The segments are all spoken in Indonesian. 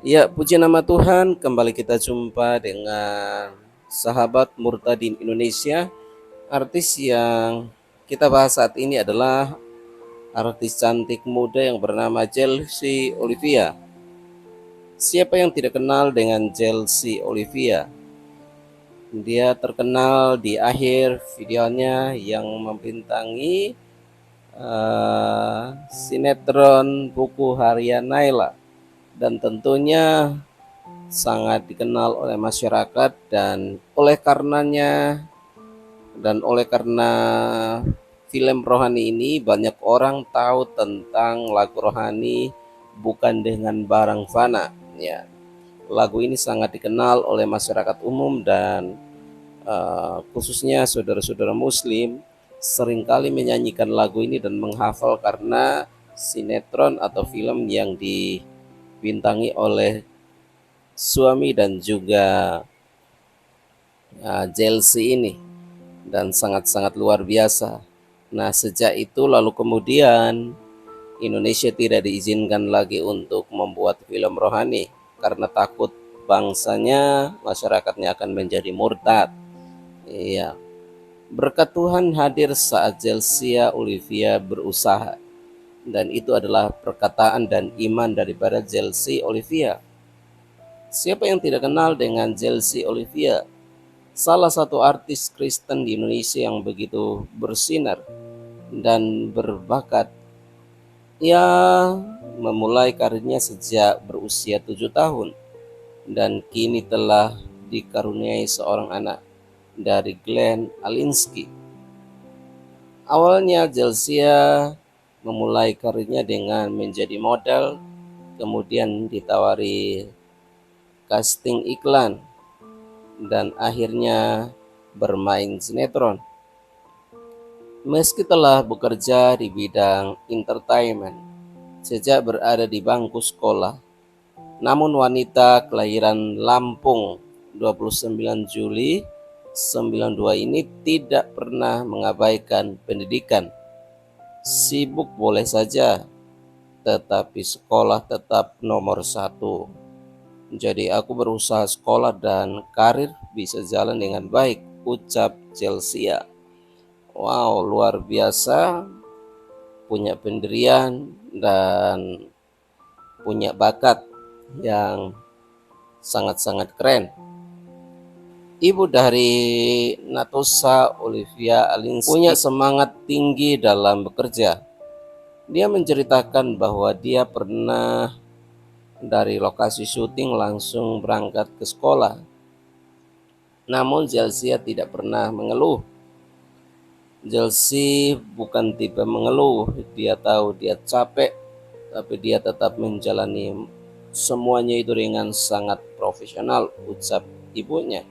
Ya, puji nama Tuhan, kembali kita jumpa dengan sahabat Murtadin Indonesia. Artis yang kita bahas saat ini adalah artis cantik muda yang bernama Chelsea Olivia. Siapa yang tidak kenal dengan Chelsea Olivia? Dia terkenal di akhir videonya yang membintangi sinetron Buku Harian Naila, dan tentunya sangat dikenal oleh masyarakat, dan karena film rohani ini banyak orang tahu tentang lagu rohani Bukan Dengan Barang Fana. Ya, lagu ini sangat dikenal oleh masyarakat umum, dan khususnya saudara-saudara muslim seringkali menyanyikan lagu ini dan menghafal karena sinetron atau film yang dibintangi oleh suami dan juga Chelsea ini, dan sangat-sangat luar biasa. Nah, sejak itu lalu kemudian Indonesia tidak diizinkan lagi untuk membuat film rohani karena takut bangsanya, masyarakatnya akan menjadi murtad. Iya, berkat Tuhan hadir saat Chelsea Olivia berusaha, dan itu adalah perkataan dan iman daripada Chelsea Olivia. Siapa yang tidak kenal dengan Chelsea Olivia? Salah satu artis Kristen di Indonesia yang begitu bersinar dan berbakat. Ia memulai karirnya sejak berusia 7 tahun dan kini telah dikaruniai seorang anak dari Glenn Alinsky. Awalnya Jelsia memulai karirnya dengan menjadi model, kemudian ditawari casting iklan, dan akhirnya bermain sinetron. Meski telah bekerja di bidang entertainment sejak berada di bangku sekolah, namun wanita kelahiran Lampung 29 Juli 92 ini tidak pernah mengabaikan pendidikan. Sibuk boleh saja, tetapi sekolah tetap nomor satu. Jadi aku berusaha sekolah dan karir bisa jalan dengan baik, ucap Chelsea. Wow, luar biasa, punya pendirian dan punya bakat yang sangat-sangat keren. Ibu dari Natosa Olivia Alinsky punya semangat tinggi dalam bekerja. Dia menceritakan bahwa dia pernah dari lokasi syuting langsung berangkat ke sekolah. Namun Chelsea tidak pernah mengeluh. Chelsea bukan tipe mengeluh, dia tahu dia capek, tapi dia tetap menjalani semuanya itu dengan sangat profesional, ucap ibunya.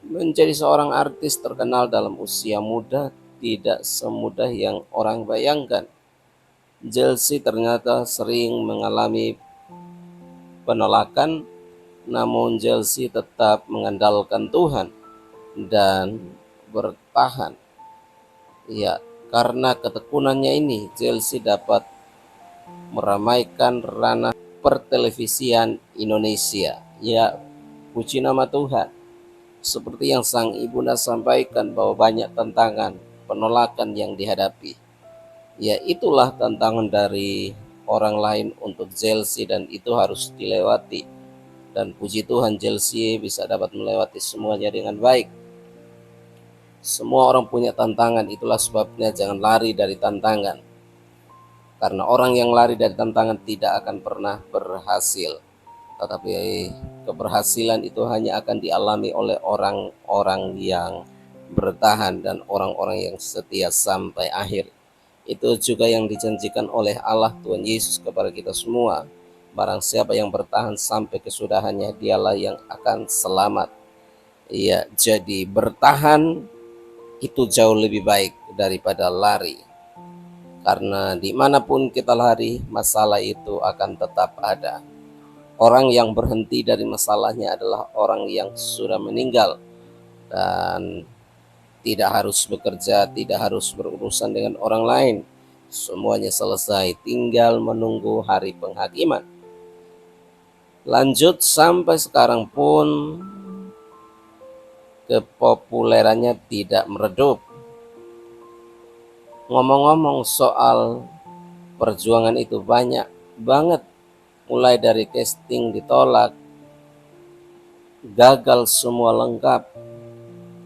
Menjadi seorang artis terkenal dalam usia muda tidak semudah yang orang bayangkan. Chelsea ternyata sering mengalami penolakan, namun Chelsea tetap mengandalkan Tuhan dan bertahan. Ya, karena ketekunannya ini Chelsea dapat meramaikan ranah pertelevisian Indonesia. Ya, puji nama Tuhan. Seperti yang sang ibunda sampaikan bahwa banyak tantangan, penolakan yang dihadapi. Ya, itulah tantangan dari orang lain untuk Chelsea, dan itu harus dilewati. Dan puji Tuhan Chelsea bisa dapat melewati semuanya dengan baik. Semua orang punya tantangan, itulah sebabnya jangan lari dari tantangan. Karena orang yang lari dari tantangan tidak akan pernah berhasil. Tetapi keberhasilan itu hanya akan dialami oleh orang-orang yang bertahan dan orang-orang yang setia sampai akhir. Itu juga yang dijanjikan oleh Allah Tuhan Yesus kepada kita semua. Barang siapa yang bertahan sampai kesudahannya, dialah yang akan selamat. Ya, jadi bertahan itu jauh lebih baik daripada lari. Karena dimanapun kita lari, masalah itu akan tetap ada. Orang yang berhenti dari masalahnya adalah orang yang sudah meninggal dan tidak harus bekerja, tidak harus berurusan dengan orang lain. Semuanya selesai, tinggal menunggu hari penghakiman. Lanjut sampai sekarang pun kepopulerannya tidak meredup. Ngomong-ngomong soal perjuangan itu banyak banget, mulai dari casting ditolak, gagal semua lengkap.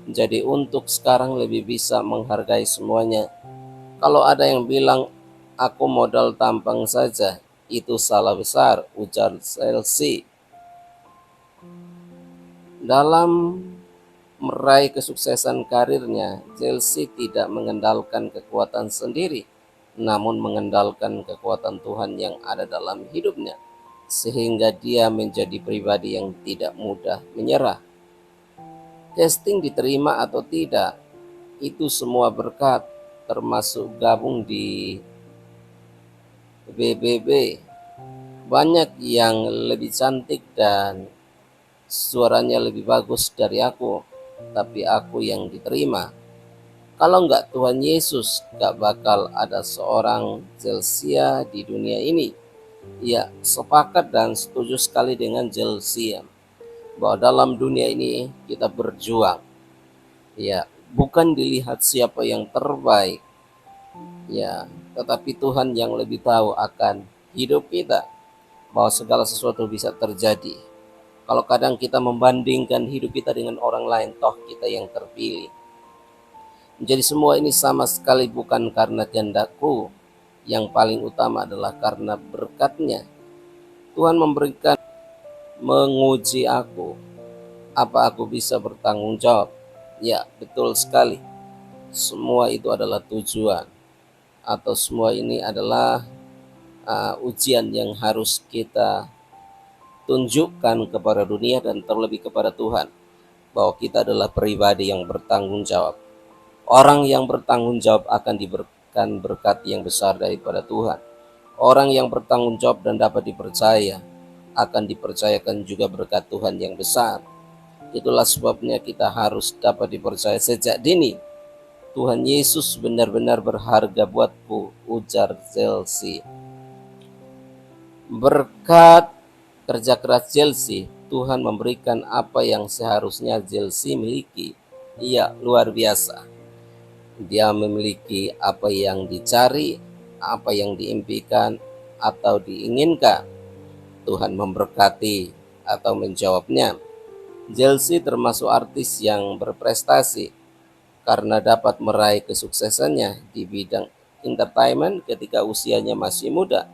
Jadi untuk sekarang lebih bisa menghargai semuanya. Kalau ada yang bilang aku modal tampang saja, itu salah besar, ujar Chelsea. Dalam meraih kesuksesan karirnya, Chelsea tidak mengandalkan kekuatan sendiri, namun mengandalkan kekuatan Tuhan yang ada dalam hidupnya, sehingga dia menjadi pribadi yang tidak mudah menyerah. Casting diterima atau tidak, itu semua berkat, termasuk gabung di BBB. Banyak yang lebih cantik dan suaranya lebih bagus dari aku, tapi aku yang diterima. Kalau nggak Tuhan Yesus, nggak bakal ada seorang Chelsea di dunia ini. Ya, sepakat dan setuju sekali dengan Chelsea bahwa dalam dunia ini kita berjuang. Ya, bukan dilihat siapa yang terbaik. Ya, tetapi Tuhan yang lebih tahu akan hidup kita, bahwa segala sesuatu bisa terjadi. Kalau kadang kita membandingkan hidup kita dengan orang lain, toh kita yang terpilih. Jadi semua ini sama sekali bukan karena kehendakku. Yang paling utama adalah karena berkat-Nya. Tuhan memberikan, menguji aku, apa aku bisa bertanggung jawab. Ya, betul sekali. Semua itu adalah tujuan, atau semua ini adalah ujian yang harus kita tunjukkan kepada dunia dan terlebih kepada Tuhan, bahwa kita adalah pribadi yang bertanggung jawab. Orang yang bertanggung jawab akan diberikan berkat yang besar daripada Tuhan. Orang yang bertanggung jawab dan dapat dipercaya akan dipercayakan juga berkat Tuhan yang besar. Itulah sebabnya kita harus dapat dipercaya sejak dini. Tuhan Yesus benar-benar berharga buatku, ujar Chelsea. Berkat kerja keras Chelsea, Tuhan memberikan apa yang seharusnya Chelsea miliki. Iya, luar biasa. Dia memiliki apa yang dicari, apa yang diimpikan atau diinginkan. Tuhan memberkati atau menjawabnya. Chelsea termasuk artis yang berprestasi karena dapat meraih kesuksesannya di bidang entertainment ketika usianya masih muda.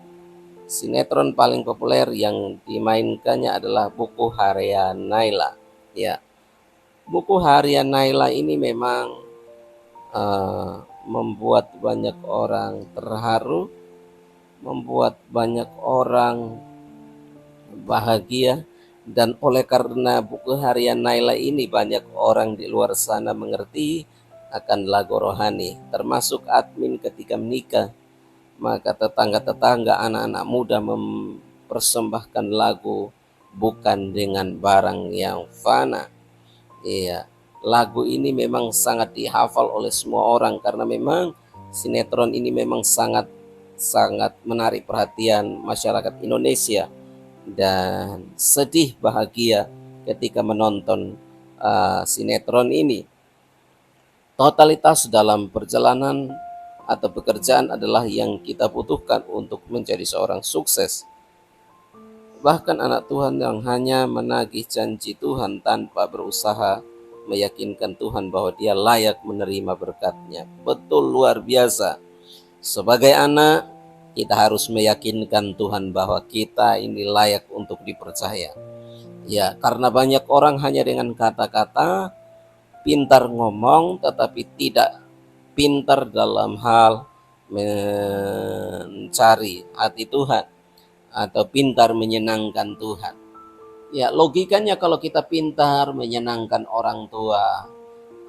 Sinetron paling populer yang dimainkannya adalah Buku Harian Naila. Ya, Buku Harian Naila ini memang membuat banyak orang terharu, membuat banyak orang bahagia, dan oleh karena Buku Harian Naila ini banyak orang di luar sana mengerti akan lagu rohani, termasuk admin ketika menikah. Maka tetangga-tetangga, anak-anak muda mempersembahkan lagu bukan dengan barang yang fana. Iya, lagu ini memang sangat dihafal oleh semua orang karena memang sinetron ini memang sangat menarik perhatian masyarakat Indonesia, dan sedih bahagia ketika menonton sinetron ini. Totalitas dalam perjalanan atau pekerjaan adalah yang kita butuhkan untuk menjadi seorang sukses. Bahkan anak Tuhan yang hanya menagih janji Tuhan tanpa berusaha meyakinkan Tuhan bahwa dia layak menerima berkat-Nya. Betul, luar biasa. Sebagai anak, kita harus meyakinkan Tuhan bahwa kita ini layak untuk dipercaya. Ya, karena banyak orang hanya dengan kata-kata pintar ngomong tetapi tidak pintar dalam hal mencari hati Tuhan atau pintar menyenangkan Tuhan. Ya, logikanya kalau kita pintar menyenangkan orang tua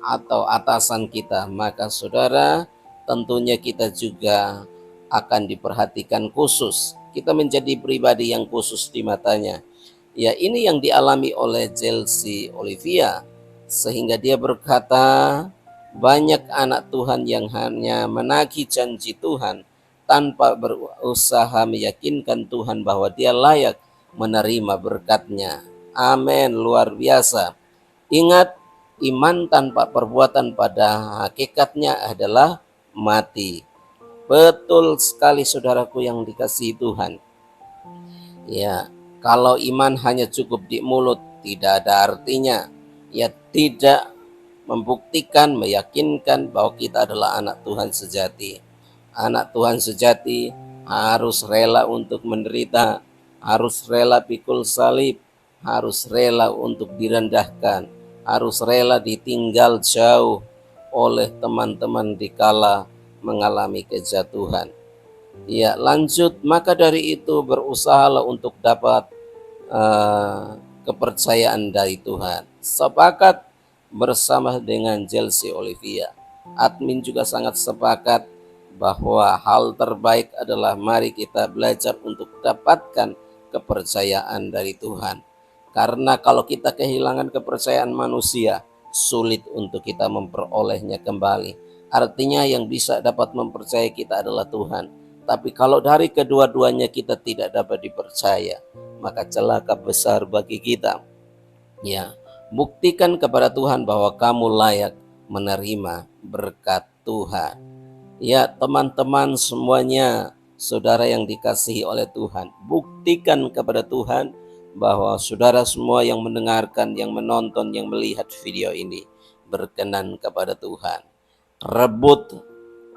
atau atasan kita, maka saudara, tentunya kita juga akan diperhatikan khusus. Kita menjadi pribadi yang khusus di matanya. Ya, ini yang dialami oleh Chelsea Olivia, sehingga dia berkata, banyak anak Tuhan yang hanya menagih janji Tuhan tanpa berusaha meyakinkan Tuhan bahwa dia layak menerima berkat-Nya. Amin, luar biasa. Ingat, iman tanpa perbuatan pada hakikatnya adalah mati. Betul sekali saudaraku yang dikasihi Tuhan. Ya, kalau iman hanya cukup di mulut tidak ada artinya. Ya, tidak membuktikan, meyakinkan bahwa kita adalah anak Tuhan sejati. Anak Tuhan sejati harus rela untuk menderita, harus rela pikul salib, harus rela untuk direndahkan, harus rela ditinggal jauh oleh teman-teman dikala mengalami kejatuhan. Ya, lanjut, maka dari itu berusahalah untuk dapat kepercayaan dari Tuhan. Sepakat bersama dengan Chelsea Olivia. Admin juga sangat sepakat bahwa hal terbaik adalah mari kita belajar untuk dapatkan kepercayaan dari Tuhan. Karena kalau kita kehilangan kepercayaan manusia, sulit untuk kita memperolehnya kembali. Artinya yang bisa dapat mempercayai kita adalah Tuhan. Tapi kalau dari kedua-duanya kita tidak dapat dipercaya, maka celaka besar bagi kita. Ya, buktikan kepada Tuhan bahwa kamu layak menerima berkat Tuhan. Ya, teman-teman semuanya, saudara yang dikasihi oleh Tuhan, buktikan kepada Tuhan bahwa saudara semua yang mendengarkan, yang menonton, yang melihat video ini berkenan kepada Tuhan. Rebut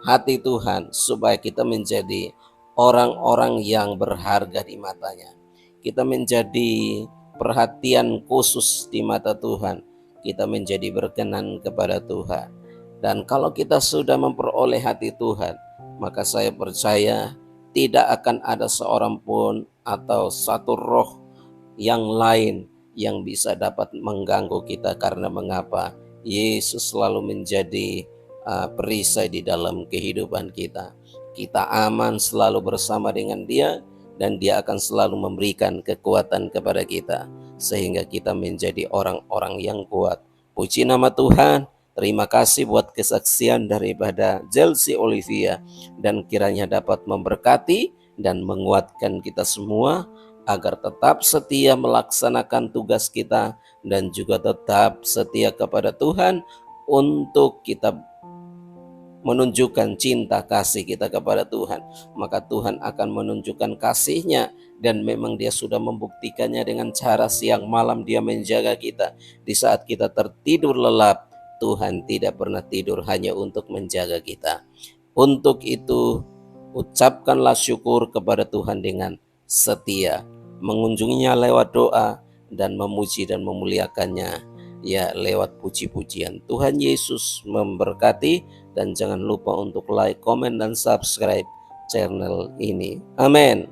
hati Tuhan supaya kita menjadi orang-orang yang berharga di matanya. Kita menjadi perhatian khusus di mata Tuhan. Kita menjadi berkenan kepada Tuhan. Dan kalau kita sudah memperoleh hati Tuhan, maka saya percaya tidak akan ada seorang pun atau satu roh yang lain yang bisa dapat mengganggu kita. Karena mengapa? Yesus selalu menjadi perisai di dalam kehidupan kita. Kita aman selalu bersama dengan Dia, dan Dia akan selalu memberikan kekuatan kepada kita sehingga kita menjadi orang-orang yang kuat. Puji nama Tuhan. Terima kasih buat kesaksian daripada Chelsea Olivia, dan kiranya dapat memberkati dan menguatkan kita semua agar tetap setia melaksanakan tugas kita dan juga tetap setia kepada Tuhan untuk kita menunjukkan cinta kasih kita kepada Tuhan. Maka Tuhan akan menunjukkan kasih-Nya, dan memang Dia sudah membuktikannya dengan cara siang malam Dia menjaga kita. Di saat kita tertidur lelap, Tuhan tidak pernah tidur hanya untuk menjaga kita. Untuk itu, ucapkanlah syukur kepada Tuhan dengan setia, mengunjunginya lewat doa, dan memuji dan memuliakannya ya lewat puji-pujian. Tuhan Yesus memberkati, dan jangan lupa untuk like, komen, dan subscribe channel ini. Amin.